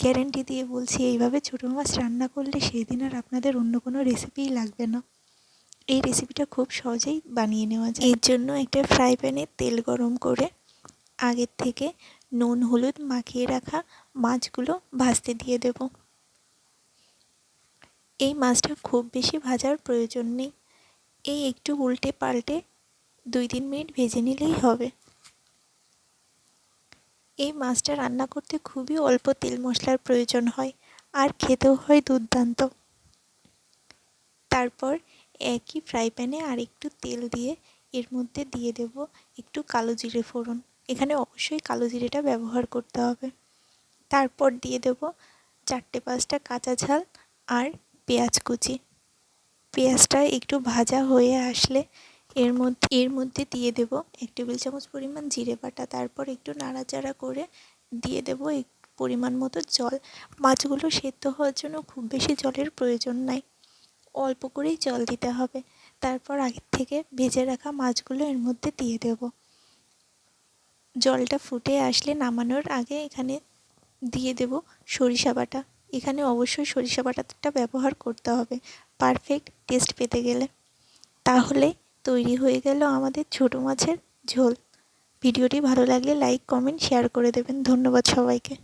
Guarantee দিয়ে বলছি, এইভাবে ছোটো মাছ রান্না করলে সেই দিন আর আপনাদের অন্য কোনো রেসিপিই লাগবে না। এই রেসিপিটা খুব সহজেই বানিয়ে নেওয়া যায়। এর জন্য একটা ফ্রাই প্যানে তেল গরম করে আগের থেকে নুন হলুদ মাখিয়ে রাখা মাছগুলো ভাজতে দিয়ে দেব। এই মাছটা খুব বেশি ভাজার প্রয়োজন নেই, এই একটু উল্টে পাল্টে 2-3 মিনিট ভেজে নিলেই হবে। এই মাছটা রান্না করতে খুবই অল্প তেল মশলার প্রয়োজন হয়, আর খেতেও হয় দুর্দান্ত। তারপর একই ফ্রাই প্যানে আর একটু তেল দিয়ে এর মধ্যে দিয়ে দেব একটু কালো জিরে ফোড়ন। এখানে অবশ্যই কালো জিরেটা ব্যবহার করতে হবে। তারপর দিয়ে দেব 4-5টা কাঁচা ঝাল আর পেঁয়াজ কুচি। পেঁয়াজটা একটু ভাজা হয়ে আসলে এর মধ্যে দিয়ে দেব 1 টেবিল চামচ পরিমাণ জিরে বাটা। তারপর একটু নাড়াচাড়া করে দিয়ে দেব পরিমাণ মতো জল। মাছগুলো সেদ্ধ হওয়ার জন্য খুব বেশি জলের প্রয়োজন নাই, অল্প করেই জল দিতে হবে। তারপর আগের থেকে ভেজে রাখা মাছগুলো এর মধ্যে দিয়ে দেব। জলটা ফুটে আসলে নামানোর আগে এখানে দিয়ে দেব সরিষা বাটা। এখানে অবশ্যই সরিষা বাটাটা ব্যবহার করতে হবে পারফেক্ট টেস্ট পেতে গেলে। তাহলে তৈরি হয়ে গেল আমাদের ছোটো মাছের ঝোল। ভিডিওটি ভালো লাগলে লাইক কমেন্ট শেয়ার করে দেবেন। ধন্যবাদ সবাইকে।